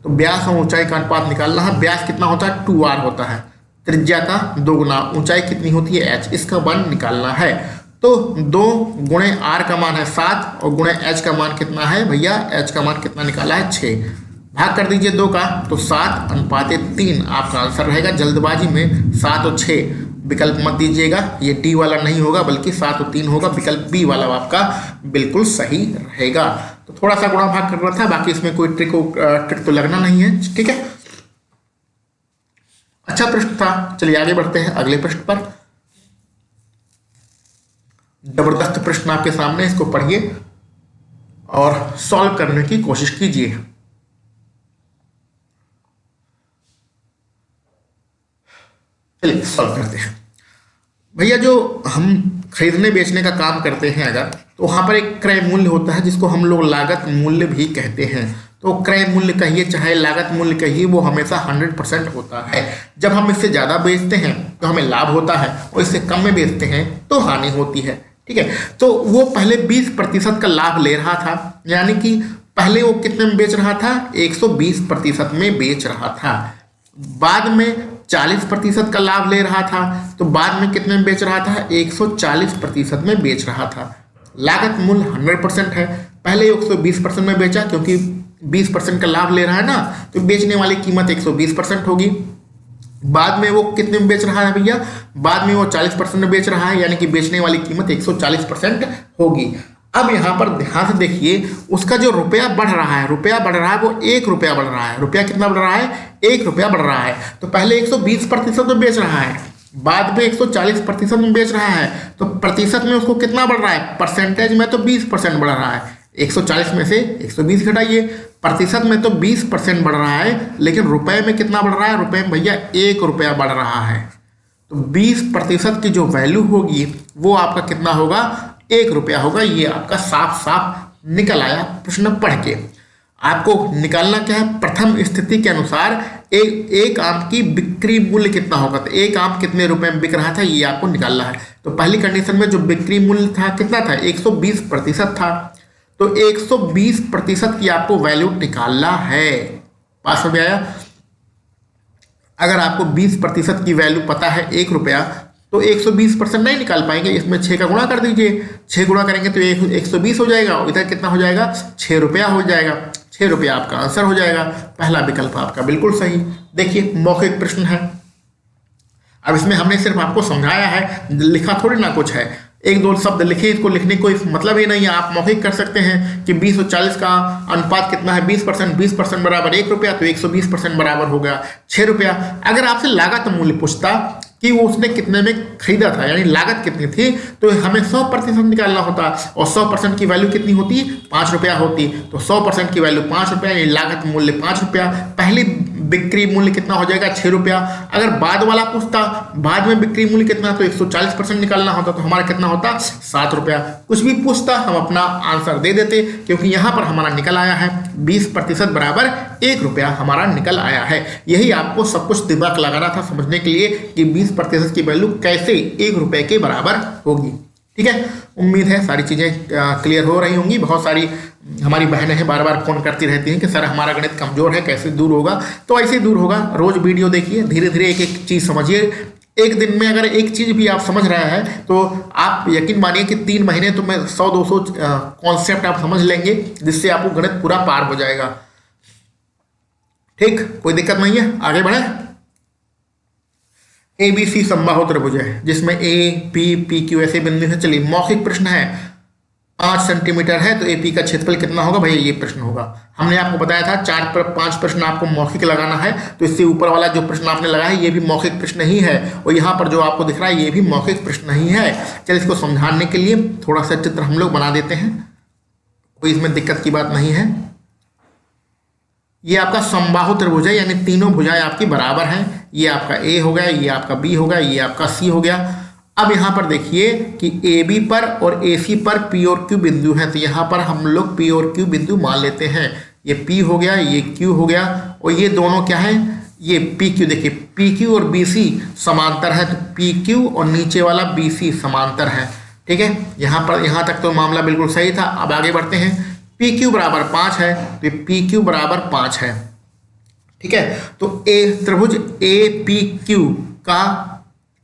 तो व्यास और ऊंचाई का अनुपात निकालना है। व्यास कितना होता है? 2r होता है, त्रिज्या का 2 गुना, ऊंचाई कितनी होती है? h। इसका मान निकालना है। तो 2 × r का मान है 7 और गुणे h का मान कितना है भैया? h का मान कितना निकाला है? 6। भाग कर दीजिए 2 का, तो 7:3 आपका आंसर रहेगा। जल्दबाजी में 7 और 6 विकल्प मत दीजिएगा, ये डी वाला नहीं होगा बल्कि 7 और 3 होगा। विकल्प बी वाला आपका बिल्कुल सही रहेगा। तो थोड़ा सा गुणा भाग करना था, बाकी इसमें कोई ट्रिक तो लगना नहीं है। ठीक है, अच्छा प्रश्न था। चलिए आगे बढ़ते हैं अगले प्रश्न पर। जबरदस्त प्रश्न आपके सामने, इसको पढ़िए और सॉल्व करने की कोशिश कीजिए। चलिए सॉल्व करते हैं भैया। जो हम खरीदने बेचने का काम करते हैं अगर, तो वहां पर एक क्रय मूल्य होता है जिसको हम लोग लागत मूल्य भी कहते हैं। तो क्रय मूल्य कहिए चाहे लागत मूल्य कहिए, वो हमेशा 100% होता है। जब हम इससे ज़्यादा बेचते हैं तो हमें लाभ होता है और इससे कम में बेचते हैं तो हानि होती है। ठीक है, तो वो पहले 20% का लाभ ले रहा था, यानी कि पहले वो कितने में बेच रहा था? 120% में बेच रहा था। बाद में 40% का लाभ ले रहा था, तो बाद में कितने में बेच रहा था? 140% में बेच रहा था। लागत मूल्य 100% है। पहले 120% में बेचा क्योंकि 20% का लाभ ले रहा है ना, तो बेचने वाली कीमत 120% होगी। बाद में वो कितने में बेच रहा है भैया? बाद में वो 40% में बेच रहा है, यानी कि बेचने वाली कीमत 140% होगी। अब यहाँ पर ध्यान से देखिए, उसका जो रुपया बढ़ रहा है, वो 1 रुपया बढ़ रहा है। रुपया कितना बढ़ रहा है? 1 रुपया बढ़ रहा है। तो पहले 120% में बेच रहा है, बाद में 140% में बेच रहा है। तो प्रतिशत में उसको कितना बढ़ रहा है? परसेंटेज में तो 20% बढ़ रहा है। 140 में से 120 घटाइए, प्रतिशत में तो 20% बढ़ रहा है, लेकिन रुपए में कितना बढ़ रहा है? रुपए में भैया 1 रुपया बढ़ रहा है। तो 20% की जो वैल्यू होगी वो आपका कितना होगा? 1 रुपया होगा। ये आपका साफ साफ निकल आया प्रश्न पढ़ के। आपको निकालना क्या है? प्रथम स्थिति के अनुसार एक आम की बिक्री मूल्य कितना होगा। तो एक आम कितने रुपए में बिक रहा था, ये आपको निकालना है। तो पहली कंडीशन में जो बिक्री मूल्य था कितना था? 120% था। तो 120% की आपको वैल्यू निकालना है। पास में आया? अगर आपको 20% की वैल्यू पता है 1 रुपया, तो 120% नहीं निकाल पाएंगे। इसमें 6 का गुणा कर दीजिए, 6 गुणा करेंगे तो 120 हो जाएगा, और इधर कितना हो जाएगा? 6 रुपया हो जाएगा। 6 रुपया आपका आंसर हो जाएगा। पहला विकल्प आपका बिल्कुल सही। देखिए, मौखिक प्रश्न है। अब इसमें हमने सिर्फ आपको समझाया है, लिखा थोड़ी ना कुछ है। 1-2 शब्द लिखे, इसको लिखने कोई मतलब ही नहीं है। आप मौखिक कर सकते हैं कि 20 और 40 का अनुपात कितना है? 20% बराबर 1 रुपया, तो 120% बराबर हो गया 6 रुपया। अगर आपसे लागत मूल्य पूछता कि वो उसने कितने में खरीदा था, यानी लागत कितनी थी, तो हमें 100% निकालना होता, और 100% की वैल्यू कितनी होती? 5 रुपया होती। तो 100% की वैल्यू 5 रुपया, यानी लागत मूल्य 5 रुपया। पहली बिक्री मूल्य कितना हो जाएगा? 6 रुपया। अगर बाद वाला पूछता बाद में बिक्री मूल्य कितना, तो 140% निकालना होता, तो हमारा कितना होता? 7 रुपया। कुछ भी पूछता हम अपना आंसर दे देते, क्योंकि यहाँ पर हमारा निकल आया है 20% बराबर 1 रुपया हमारा निकल आया है। यही आपको सब कुछ दिमाग लगाना था समझने के लिए कि 20% की वैल्यू कैसे 1 रुपए के बराबर होगी। ठीक है, उम्मीद है सारी चीज़ें क्लियर हो रही होंगी। बहुत सारी हमारी बहनें हैं, बार बार फोन करती रहती हैं कि सर हमारा गणित कमजोर है, कैसे दूर होगा। तो ऐसे दूर होगा। रोज वीडियो देखिए, धीरे धीरे एक एक चीज़ समझिए। एक दिन में अगर एक चीज़ भी आप समझ रहे हैं तो आप यकीन मानिए कि 3 महीने तो मैं 100-200 कॉन्सेप्ट आप समझ लेंगे, जिससे आपको गणित पूरा पार हो जाएगा। ठीक, कोई दिक्कत नहीं है, आगे बढ़े। ABC समबाहु त्रिभुज है, जिसमें APQ ऐसे बिंदु है। चलिए, मौखिक प्रश्न है। 5 सेंटीमीटर है तो AP का क्षेत्रफल कितना होगा भैया? ये प्रश्न होगा। हमने आपको बताया था 4-5 प्रश्न आपको मौखिक लगाना है, तो इससे ऊपर वाला जो प्रश्न आपने लगाया है ये भी मौखिक प्रश्न ही है, और यहाँ पर जो आपको दिख रहा है ये भी मौखिक प्रश्न ही है। चलिए, इसको समझाने के लिए थोड़ा सा चित्र हम लोग बना देते हैं, कोई इसमें दिक्कत की बात नहीं है। ये आपका समबाहु त्रिभुज है, यानी तीनों भुजाएं आपकी बराबर हैं। ये आपका A हो गया, ये आपका B हो गया, ये आपका C हो गया। अब यहाँ पर देखिए कि AB पर और AC पर P और Q बिंदु हैं, तो यहाँ पर हम लोग P और Q बिंदु मान लेते हैं। ये P हो गया, ये Q हो गया, और ये दोनों क्या है? ये PQ। देखिए, PQ और BC समांतर है, तो PQ और नीचे वाला BC समांतर है। ठीक है, यहाँ तक तो मामला बिल्कुल सही था। अब आगे बढ़ते हैं। PQ बराबर 5 है, तो PQ बराबर 5 है। ठीक है, तो त्रिभुज APQ का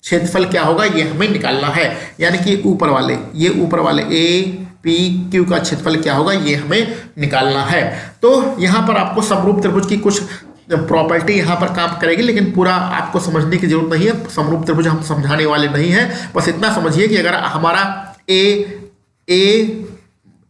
क्षेत्रफल क्या होगा ये हमें निकालना है, यानी कि ऊपर वाले APQ का क्षेत्रफल क्या होगा ये हमें निकालना है। तो यहाँ पर आपको समरूप त्रिभुज की कुछ प्रॉपर्टी यहाँ पर काम करेगी, लेकिन पूरा आपको समझने की जरूरत नहीं है। समरूप त्रिभुज हम समझाने वाले नहीं हैं। बस इतना समझिए कि अगर हमारा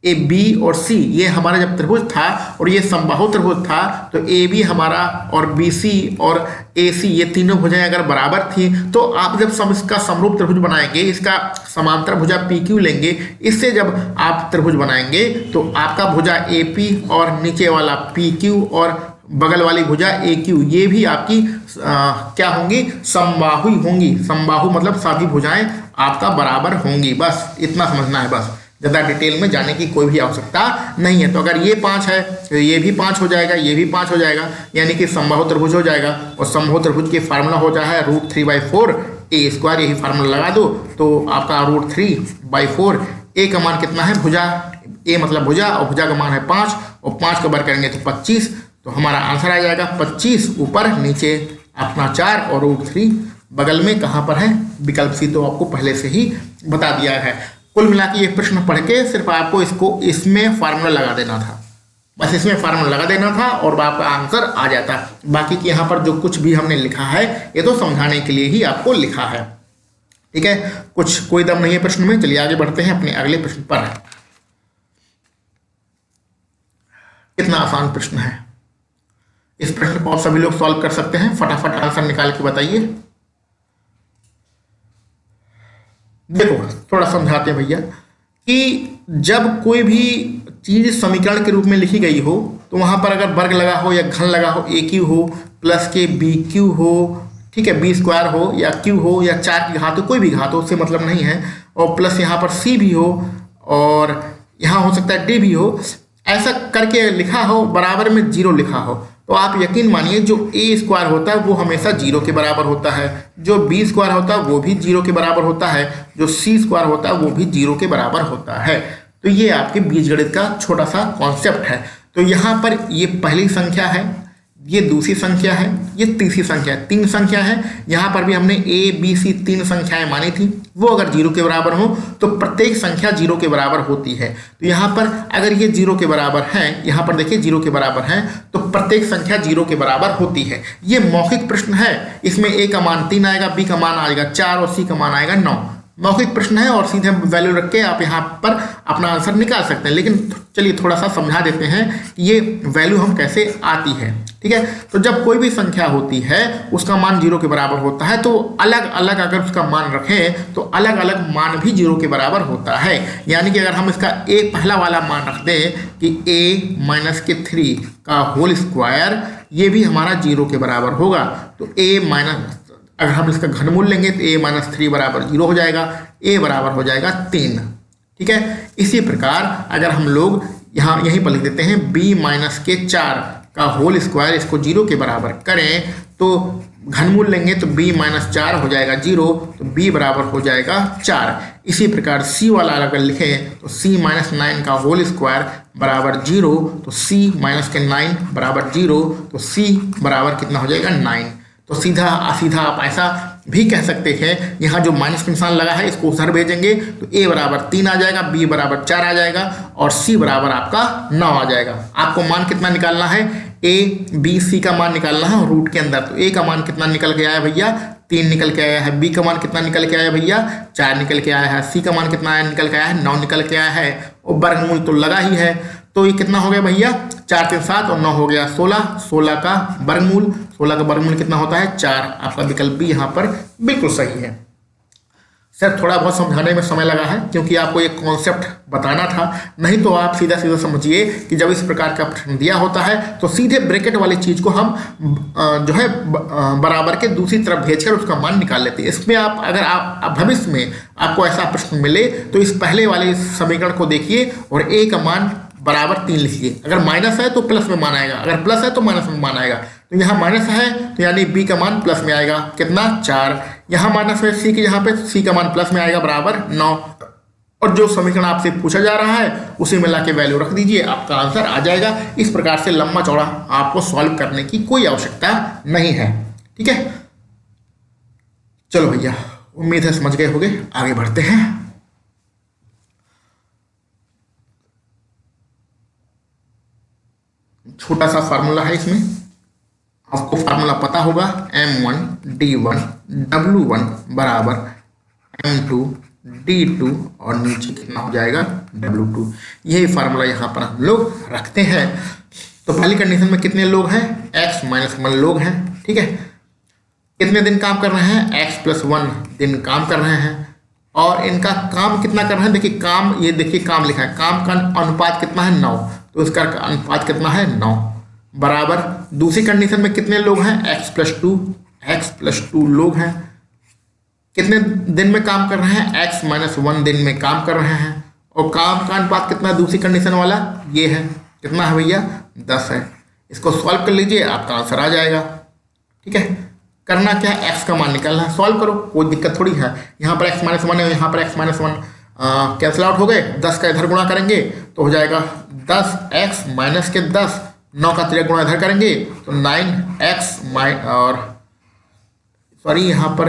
A B और C ये हमारा जब त्रिभुज था और ये समबाहु त्रिभुज था, तो AB हमारा और BC और AC ये तीनों भुजाएं अगर बराबर थी, तो आप जब इसका समरूप त्रिभुज बनाएंगे, इसका समांतर भुजा PQ लेंगे, इससे जब आप त्रिभुज बनाएंगे तो आपका भुजा AP और नीचे वाला PQ और बगल वाली भुजा AQ ये भी आपकी क्या होंगी? समबाहु होंगी। समबाहु मतलब सभी भुजाएं आपका बराबर होंगी। बस इतना समझना है, बस ज़्यादा डिटेल में जाने की कोई भी आवश्यकता नहीं है। तो अगर ये 5 है तो ये भी 5 हो जाएगा, ये भी 5 हो जाएगा, यानी कि समबाहु त्रिभुज हो जाएगा। और समबाहु त्रिभुज की फार्मूला हो जाए है √3/4 A²। यही फार्मूला लगा दो तो आपका √3/4 A का मान कितना है? भुजा A मतलब भुजा, और भुजा का मान है 5, और 5 को बर करेंगे तो 25। तो हमारा आंसर आ जाएगा 25 ऊपर, नीचे अपना 4 और √3 बगल में कहाँ पर है? विकल्प C तो आपको पहले से ही बता दिया है। कुल मिला के ये प्रश्न पढ़ के सिर्फ आपको इसमें फार्मूला लगा देना था, बस इसमें फार्मूला लगा देना था और आपका आंसर आ जाता। बाकी कि यहाँ पर जो कुछ भी हमने लिखा है ये तो समझाने के लिए ही आपको लिखा है। ठीक है, कोई दम नहीं है प्रश्न में। चलिए आगे बढ़ते हैं अपने अगले प्रश्न पर। कितना आसान प्रश्न है। इस प्रश्न को आप सभी लोग सॉल्व कर सकते हैं। फटाफट आंसर निकाल के बताइए। देखो थोड़ा समझाते हैं भैया कि जब कोई भी चीज समीकरण के रूप में लिखी गई हो तो वहां पर अगर वर्ग लगा हो या घन लगा हो, ए क्यू हो प्लस के बी क्यू हो, ठीक है, बी स्क्वायर हो या क्यू हो या 4 की घात हो, कोई भी घात हो उससे मतलब नहीं है, और प्लस यहाँ पर सी भी हो और यहाँ हो सकता है डी भी हो, ऐसा करके लिखा हो, बराबर में 0 लिखा हो, तो आप यकीन मानिए जो ए स्क्वायर होता है वो हमेशा 0 के बराबर होता है, जो बी स्क्वायर होता है वो भी 0 के बराबर होता है, जो सी स्क्वायर होता है वो भी 0 के बराबर होता है। तो ये आपके बीजगणित का छोटा सा कॉन्सेप्ट है। तो यहाँ पर ये पहली संख्या है, ये दूसरी संख्या है, ये तीसरी संख्या है, 3 संख्या है। यहाँ पर भी हमने ए बी सी 3 संख्याएं मानी थी, वो अगर 0 के बराबर हो तो प्रत्येक संख्या 0 के बराबर होती है। तो यहाँ पर अगर ये 0 के बराबर है, यहाँ पर देखिए 0 के बराबर है, तो प्रत्येक संख्या 0 के बराबर होती है। ये मौखिक प्रश्न है, इसमें ए का मान 3 आएगा, बी का मान आएगा 4 और सी का मान आएगा 9। मौखिक प्रश्न है और सीधे वैल्यू रख के आप यहाँ पर अपना आंसर निकाल सकते हैं। लेकिन चलिए थोड़ा सा समझा देते हैं कि ये वैल्यू हम कैसे आती है, ठीक है। तो जब कोई भी संख्या होती है उसका मान 0 के बराबर होता है, तो अलग अलग अगर उसका मान रखें तो अलग अलग मान भी 0 के बराबर होता है। यानी कि अगर हम इसका ए पहला वाला मान रख दें कि a माइनस के 3 का होल स्क्वायर, ये भी हमारा 0 के बराबर होगा। तो a माइनस, अगर हम इसका घनमूल लेंगे तो a माइनस 3 बराबर 0 हो जाएगा, a बराबर हो जाएगा 3, ठीक है। इसी प्रकार अगर हम लोग यहाँ यहीं पर लिख देते हैं b माइनस के 4 का होल स्क्वायर, इसको 0 के बराबर करें तो घनमूल लेंगे तो b माइनस 4 हो जाएगा 0, तो b बराबर हो जाएगा 4। इसी प्रकार c वाला अगर लिखें तो c माइनस 9 का होल स्क्वायर बराबर 0, तो c माइनस के 9 बराबर 0, तो c बराबर कितना हो जाएगा 9। तो सीधा सीधा आप ऐसा भी कह सकते हैं, यहाँ जो माइनस का निशान लगा है इसको उधर भेजेंगे तो a बराबर 3 आ जाएगा, b बराबर 4 आ जाएगा और c बराबर आपका 9 आ जाएगा। आपको मान कितना निकालना है, a b c का मान निकालना है रूट के अंदर। तो a का मान कितना निकल के आया भैया, 3 निकल के आया है, b का मान कितना निकल के आया भैया, 4 निकल के आया है, c का मान कितना आया निकल के आया है, 9 निकल के आया है, और वर्गमूल तो लगा ही है। तो ये कितना हो गया भैया, 4 3 7 और 9 हो गया 16, 16 का वर्गमूल, 16 का वर्गमूल कितना होता है 4। आपका विकल्प बी यहाँ पर बिल्कुल सही है। सर थोड़ा बहुत समझाने में समय लगा है क्योंकि आपको एक कॉन्सेप्ट बताना था, नहीं तो आप सीधा सीधा समझिए कि जब इस प्रकार का प्रश्न दिया होता है तो सीधे ब्रैकेट वाली चीज को हम जो है बराबर के दूसरी तरफ भेजकर उसका मान निकाल लेते हैं। इसमें आप अगर आप भविष्य में आपको ऐसा प्रश्न मिले तो इस पहले वाले समीकरण को देखिए और ए का मान बराबर 3 लिखिए। अगर माइनस है तो प्लस में मान आएगा, अगर प्लस है तो माइनस में मान आएगा। तो यहाँ माइनस है तो यानी बी का मान प्लस में आएगा, कितना 4। यहाँ माइनस में सी के, यहाँ पे सी का मान प्लस में आएगा बराबर 9। और जो समीकरण आपसे पूछा जा रहा है उसी में लाके वैल्यू रख दीजिए, आपका आंसर आ जाएगा। इस प्रकार से लंबा चौड़ा आपको सॉल्व करने की कोई आवश्यकता नहीं है, ठीक है। चलो भैया, उम्मीद है समझ गए होंगे, आगे बढ़ते हैं। छोटा सा फार्मूला है, इसमें आपको फार्मूला पता होगा, m1 d1 w1 बराबर m2 d2 और नीचे कितना हो जाएगा w2। यही फार्मूला यहाँ पर हम लोग रखते हैं। तो पहली कंडीशन में कितने लोग हैं, x माइनस 1 लोग हैं, ठीक है। कितने दिन काम कर रहे हैं, x प्लस 1 दिन काम कर रहे हैं। और इनका काम कितना कर रहे हैं, देखिए काम, ये देखिए काम लिखा है, काम का अनुपात कितना है 9, तो इसका अनुपात कितना है 9 बराबर। दूसरी कंडीशन में कितने लोग हैं, x प्लस 2 लोग हैं। कितने दिन में काम कर रहे हैं, x माइनस 1 दिन में काम कर रहे हैं। और काम का अनुपात कितना है दूसरी कंडीशन वाला, ये है, कितना है भैया 10 है। इसको सॉल्व कर लीजिए, आपका आंसर आ जाएगा, ठीक है। करना क्या है, x का मान निकालना है, सॉल्व करो, कोई दिक्कत थोड़ी है। यहाँ पर x माइनस 1 है, यहाँ पर x माइनस 1 कैंसिल आउट हो गए, 10 का इधर गुणा करेंगे तो हो जाएगा 10x माइनस के 10, 9 का 3 गुणा इधर करेंगे तो 9x और सॉरी यहाँ पर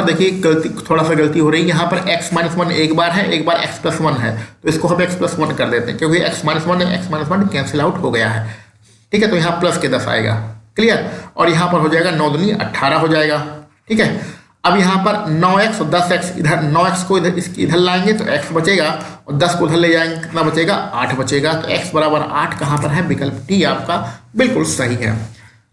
देखिए गलती, थोड़ा सा गलती हो रही है। यहाँ पर x माइनस 1 एक बार है, एक बार x प्लस 1 है, तो इसको हम x प्लस 1 कर देते हैं क्योंकि x माइनस 1 है, x माइनस 1 कैंसिल आउट हो गया है, ठीक है। तो यहाँ प्लस के 10 आएगा, क्लियर। और यहाँ पर हो जाएगा 9 दूनी 18 हो जाएगा, ठीक है। अब यहाँ पर 9x और 10x, इधर 9x को इधर इसकी इधर लाएंगे तो x बचेगा और 10 को उधर ले जाएंगे, कितना बचेगा, 8 बचेगा। तो x बराबर 8 कहाँ पर है, विकल्प डी आपका बिल्कुल सही है।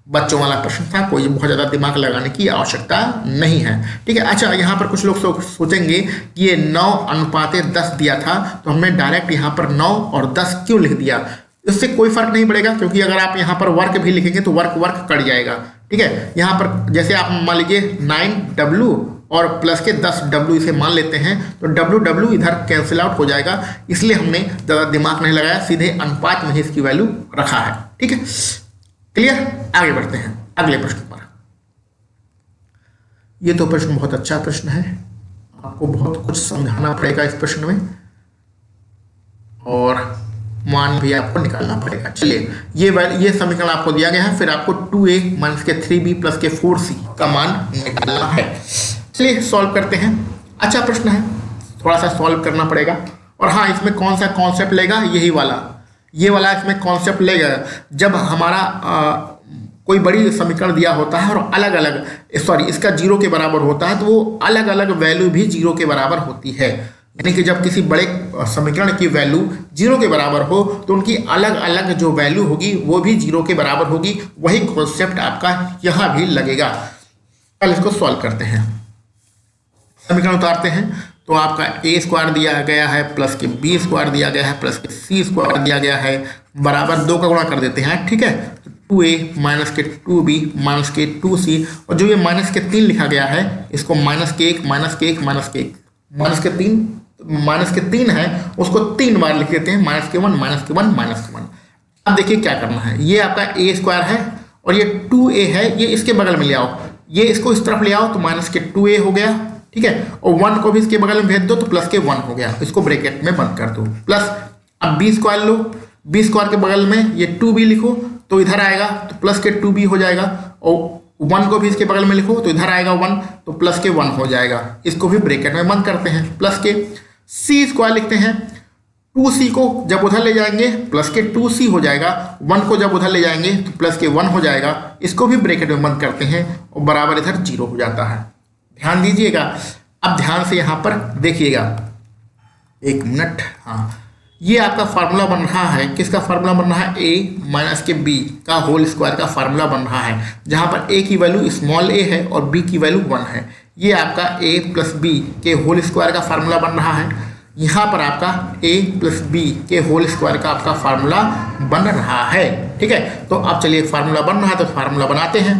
बच्चों वाला प्रश्न था, कोई बहुत ज़्यादा दिमाग लगाने की आवश्यकता नहीं है, ठीक है। अच्छा, यहाँ पर कुछ लोग सोचेंगे कि ये 9:10 दिया था, तो हमने डायरेक्ट यहाँ पर 9 और 10 क्यों लिख दिया। इससे कोई फर्क नहीं पड़ेगा, क्योंकि अगर आप यहाँ पर वर्क भी लिखेंगे तो वर्क कट जाएगा, ठीक है। यहाँ पर जैसे आप मान लीजिए 9W और प्लस के 10W इसे मान लेते हैं, तो W इधर कैंसिल आउट हो जाएगा, इसलिए हमने ज़्यादा दिमाग नहीं लगाया, सीधे अनुपात में ही इसकी वैल्यू रखा है, ठीक है। क्लियर, आगे बढ़ते हैं अगले प्रश्न पर। ये तो प्रश्न बहुत अच्छा प्रश्न है, आपको बहुत कुछ समझाना पड़ेगा इस प्रश्न में और मान भी आपको निकालना पड़ेगा। चलिए, ये समीकरण आपको दिया गया है, फिर आपको 2a माइनस के 3b प्लस के 4c का मान निकालना है। चलिए सॉल्व करते हैं। अच्छा प्रश्न है, थोड़ा सा सॉल्व करना पड़ेगा। और हाँ, इसमें कौन सा कॉन्सेप्ट लेगा, यही वाला, ये वाला इसमें कॉन्सेप्ट लेगा। जब हमारा कोई बड़ी समीकरण दिया होता है और अलग अलग इसका 0 के बराबर होता है, तो वो अलग अलग वैल्यू भी 0 के बराबर होती है। यानी कि जब किसी बड़े समीकरण की वैल्यू 0 के बराबर हो, तो उनकी अलग अलग जो वैल्यू होगी वो भी 0 के बराबर होगी। वही कॉन्सेप्ट आपका यहाँ भी लगेगा। कल इसको सॉल्व करते हैं, समीकरण उतारते हैं। तो आपका a² दिया गया है, प्लस के b² दिया गया है, प्लस के c² दिया गया है, बराबर 2 का गुणा कर देते हैं, ठीक है। तो 2a माइनस के 2b माइनस के 2c, और जो ये माइनस के 3 लिखा गया है, इसको माइनस के 1 माइनस के 1 माइनस के 1 माइनस के 3 है, उसको 3 बार लिख देते हैं, माइनस के 1 माइनस के 1 माइनस के 1। अब देखिए क्या करना है, ये आपका a² है और ये 2a है, ये इसके बगल में ले आओ, ये इसको इस तरफ ले आओ, तो माइनस के 2a हो गया, ठीक है। और 1 को भी इसके बगल में भेज दो, तो प्लस के 1 हो गया, इसको ब्रैकेट में बंद कर दो। प्लस अब b² लो, b² के बगल में ये 2b लिखो, तो इधर आएगा, तो प्लस के 2b हो जाएगा। और 1 को भी इसके बगल में लिखो, तो इधर आएगा 1, तो प्लस के 1 हो जाएगा, इसको भी ब्रैकेट में बंद करते हैं। प्लस के c² लिखते हैं, 2c को जब उधर ले जाएंगे प्लस के 2c हो जाएगा, 1 को जब उधर ले जाएंगे तो प्लस के 1 हो जाएगा, इसको भी ब्रैकेट में बंद करते हैं और बराबर इधर 0 हो जाता है। ध्यान दीजिएगा, अब ध्यान से यहाँ पर देखिएगा, 1 मिनट। हाँ, ये आपका फार्मूला बन रहा है, किसका फार्मूला बन रहा है, a माइनस के b का होल स्क्वायर का फार्मूला बन रहा है, जहाँ पर a की वैल्यू स्मॉल a है और b की वैल्यू 1 है। ये आपका a प्लस b के होल स्क्वायर का फार्मूला बन रहा है, यहाँ पर आपका a प्लस b के होल स्क्वायर का आपका फार्मूला बन रहा है, ठीक है। तो अब चलिए फार्मूला बन रहा है, तो फार्मूला बनाते हैं।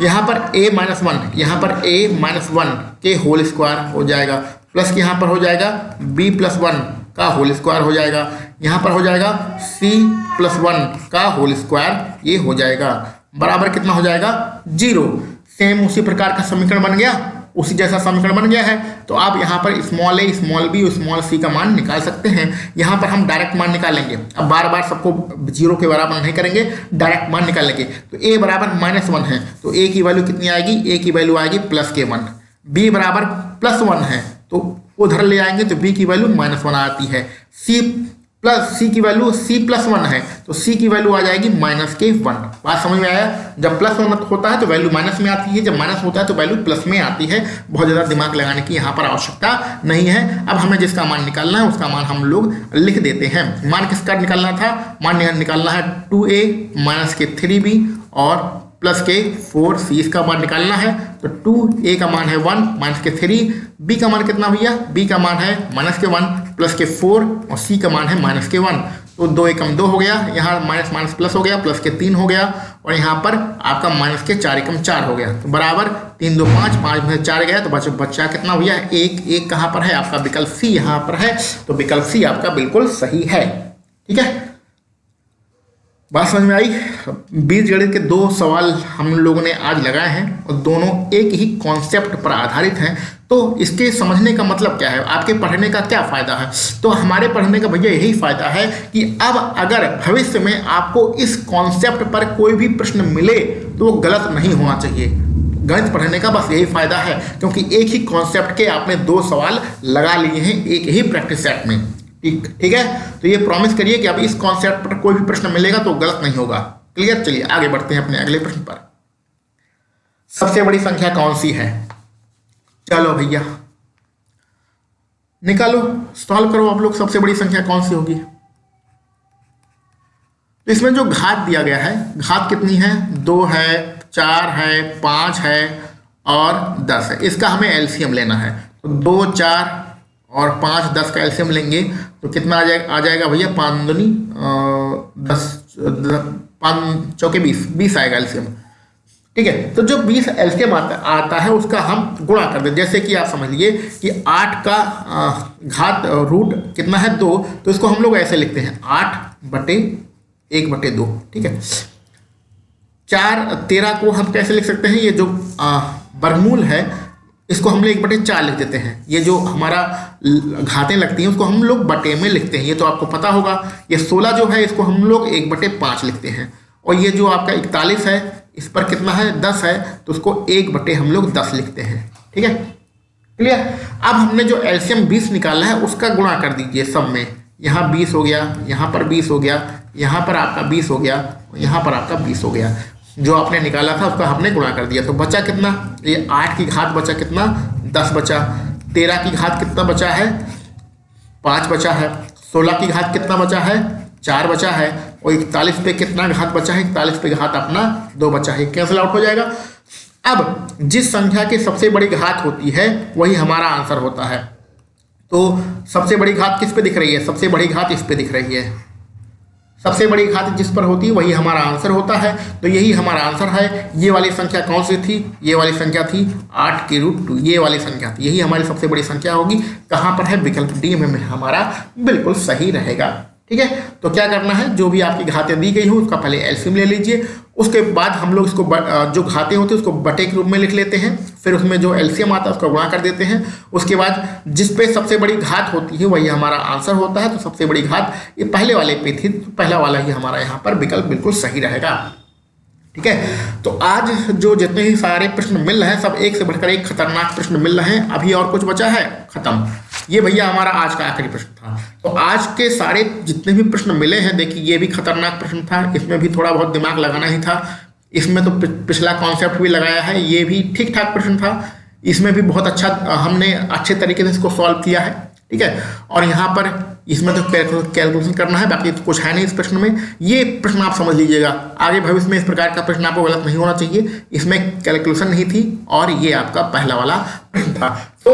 यहाँ पर a माइनस 1, यहाँ पर a माइनस 1 के होल स्क्वायर हो जाएगा, प्लस के यहाँ पर हो जाएगा b प्लस 1 का होल स्क्वायर हो जाएगा, यहाँ पर हो जाएगा c प्लस 1 का होल स्क्वायर, ये हो जाएगा, बराबर कितना हो जाएगा, 0। सेम उसी प्रकार का समीकरण बन गया, उसी जैसा समीकरण बन गया है। तो आप यहाँ पर स्मॉल a स्मॉल b और स्मॉल c का मान निकाल सकते हैं। यहाँ पर हम डायरेक्ट मान निकालेंगे, अब बार बार सबको 0 के बराबर नहीं करेंगे, डायरेक्ट मान निकालेंगे। तो a बराबर -1 है, तो a की वैल्यू कितनी आएगी, a की वैल्यू आएगी प्लस के 1। b बराबर +1 है, तो उधर ले आएंगे तो b की वैल्यू -1 आती है। c की वैल्यू c प्लस 1 है, तो c की वैल्यू आ जाएगी -1। बात समझ में आया, जब +1 होता है तो वैल्यू माइनस में आती है, जब माइनस होता है तो वैल्यू प्लस में आती है। बहुत ज़्यादा दिमाग लगाने की यहाँ पर आवश्यकता नहीं है। अब हमें जिसका मान निकालना है उसका मान हम लोग लिख देते हैं। मान किसका निकालना था, मान निकालना है 2a माइनस के 3b और प्लस के 4c, इसका मान निकालना है। तो 2a का मान है 1 माइनस के 3, b का मान कितना भैया, b का मान है माइनस के 1 प्लस के 4 और c का मान है माइनस के 1। तो 2 एकम 2 हो गया, यहाँ माइनस माइनस प्लस हो गया, प्लस के 3 हो गया और यहाँ पर आपका माइनस के 4 एकम 4 हो गया। तो बराबर 3 2 5, 5 में 4 गया, तो बच्चा कितना भैया 1 कहाँ पर है, आपका विकल्प सी यहाँ पर है। तो विकल्प सी आपका बिल्कुल सही है, ठीक है। बात समझ में आई। बीजगणित के 2 सवाल हम लोगों ने आज लगाए हैं और दोनों एक ही कॉन्सेप्ट पर आधारित हैं। तो इसके समझने का मतलब क्या है, आपके पढ़ने का क्या फ़ायदा है। तो हमारे पढ़ने का भैया यही फ़ायदा है कि अब अगर भविष्य में आपको इस कॉन्सेप्ट पर कोई भी प्रश्न मिले तो वो गलत नहीं होना चाहिए। गणित पढ़ने का बस यही फ़ायदा है, क्योंकि एक ही कॉन्सेप्ट के आपने 2 सवाल लगा लिए हैं एक ही प्रैक्टिस सेट में। ठीक है, तो ये प्रॉमिस करिए कि अब इस कॉन्सेप्ट पर कोई भी प्रश्न मिलेगा तो गलत नहीं होगा। क्लियर। चलिए आगे बढ़ते हैं अपने अगले प्रश्न पर। सबसे बड़ी संख्या कौन सी है, चलो भैया निकालो, सॉल्व करो आप लोग। सबसे बड़ी संख्या कौन सी होगी? तो इसमें जो घात दिया गया है, घात कितनी है? 2 है, 4 है, 5 है और 10 है। इसका हमें एलसीएम लेना है। तो 2, 4 और 5, 10 का एलसीएम लेंगे तो कितना आ जाएगा भैया? 5 दूनी 10, 5 चौके 20 आएगा एलसीएम। ठीक है, तो जो 20 एलसीएम आता है उसका हम गुणा कर दें। जैसे कि आप समझ लीजिए कि 8 का घात रूट कितना है? 2। तो इसको हम लोग ऐसे लिखते हैं 8/1/2। ठीक है, 13 को हम कैसे लिख सकते हैं? ये जो वर्गमूल है इसको हम लोग 1/4 लिख देते हैं। ये जो हमारा घातें लगती हैं उसको हम लोग बटे में लिखते हैं, ये तो आपको पता होगा। ये 16 जो है इसको हम लोग 1/5 लिखते हैं। और ये जो आपका 41 है इस पर कितना है? 10 है, तो उसको 1/10 हम लोग लिखते हैं। ठीक है, क्लियर? अब हमने जो एलसीएम 20 निकाला है उसका गुणा कर दीजिए सब में। यहाँ 20 हो गया, यहाँ पर 20 हो गया, यहाँ पर आपका 20 हो गया, यहाँ पर आपका 20 हो गया। जो आपने निकाला था उसका हमने गुणा कर दिया। तो बचा कितना? ये 8 की घात बचा कितना? 10 बचा। 13 की घात कितना बचा है? 5 बचा है। 16 की घात कितना बचा है? 4 बचा है। और 41 पे कितना घात बचा है? 41 पे घात अपना 2 बचा है, कैंसिल आउट हो जाएगा। अब जिस संख्या की सबसे बड़ी घात होती है वही हमारा आंसर होता है। तो सबसे बड़ी घात किस पे दिख रही है? सबसे बड़ी घात इस पे दिख रही है। सबसे बड़ी घात जिस पर होती है वही हमारा आंसर होता है। तो यही हमारा आंसर है। ये वाली संख्या कौन सी थी? ये वाली संख्या थी 8/√2। ये वाली संख्या थी, यही हमारी सबसे बड़ी संख्या होगी। कहाँ पर है? विकल्प डी में हमारा बिल्कुल सही रहेगा। ठीक है, तो क्या करना है? जो भी आपकी घातें दी गई हो उसका पहले एलसीएम ले लीजिए। उसके बाद हम लोग इसको जो घातें होती है उसको बटे के रूप में लिख लेते हैं। फिर उसमें जो एलसीएम आता है उसका गुणा कर देते हैं। उसके बाद जिस पे सबसे बड़ी घात होती है वही हमारा आंसर होता है। तो सबसे बड़ी घात ये पहले वाले पे थी, तो पहला वाला ही हमारा यहाँ पर विकल्प बिल्कुल सही रहेगा। ठीक है, तो आज जो जितने ही सारे प्रश्न मिल रहे हैं सब एक से बढ़कर एक खतरनाक प्रश्न मिल रहे हैं। अभी और कुछ बचा है? खत्म। ये भैया हमारा आज का आखिरी प्रश्न था। तो आज के सारे जितने भी प्रश्न मिले हैं, देखिए ये भी खतरनाक प्रश्न था, इसमें भी थोड़ा बहुत दिमाग लगाना ही था। इसमें तो पिछला कॉन्सेप्ट भी लगाया है, ये भी ठीक ठाक प्रश्न था। इसमें भी बहुत अच्छा हमने अच्छे तरीके से इसको सॉल्व किया है। ठीक है, और यहाँ पर इसमें तो कैलकुलेशन करना है, बाकी तो कुछ है नहीं इस प्रश्न में। ये प्रश्न आप समझ लीजिएगा, आगे भविष्य में इस प्रकार का प्रश्न आपको गलत नहीं होना चाहिए। इसमें कैलकुलेशन नहीं थी और ये आपका पहला वाला प्रश्न था। तो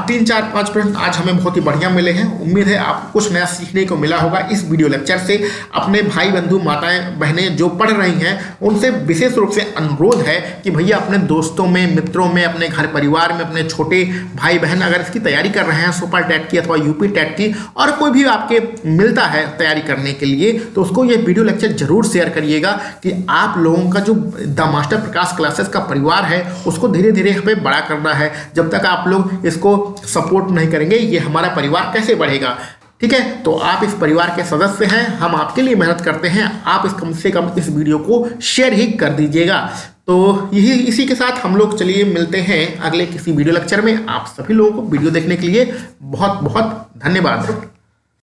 3, 4, 5 प्रश्न आज हमें बहुत ही बढ़िया मिले हैं। उम्मीद है आपको कुछ नया सीखने को मिला होगा इस वीडियो लेक्चर से। अपने भाई बंधु माताएं बहनें जो पढ़ रही हैं उनसे विशेष रूप से अनुरोध है कि भैया अपने दोस्तों में, मित्रों में, अपने घर परिवार में, अपने छोटे भाई बहन अगर इसकी तैयारी कर रहे हैं सुपर टेट की अथवा यूपी टेट की, और कोई भी आपके मिलता है तैयारी करने के लिए, तो उसको ये वीडियो लेक्चर जरूर शेयर करिएगा कि आप लोगों का जो द मास्टर प्रकाश क्लासेस का परिवार है उसको धीरे धीरे हमें बड़ा करना है। जब तक आप लोग इसको सपोर्ट नहीं करेंगे ये हमारा परिवार कैसे बढ़ेगा? ठीक है, तो आप इस परिवार के सदस्य हैं, हम आपके लिए मेहनत करते हैं। आप कम से कम इस वीडियो को शेयर ही कर दीजिएगा। तो यही इसी के साथ हम लोग चलिए मिलते हैं अगले किसी वीडियो लेक्चर में। आप सभी लोगों को वीडियो देखने के लिए बहुत बहुत धन्यवाद।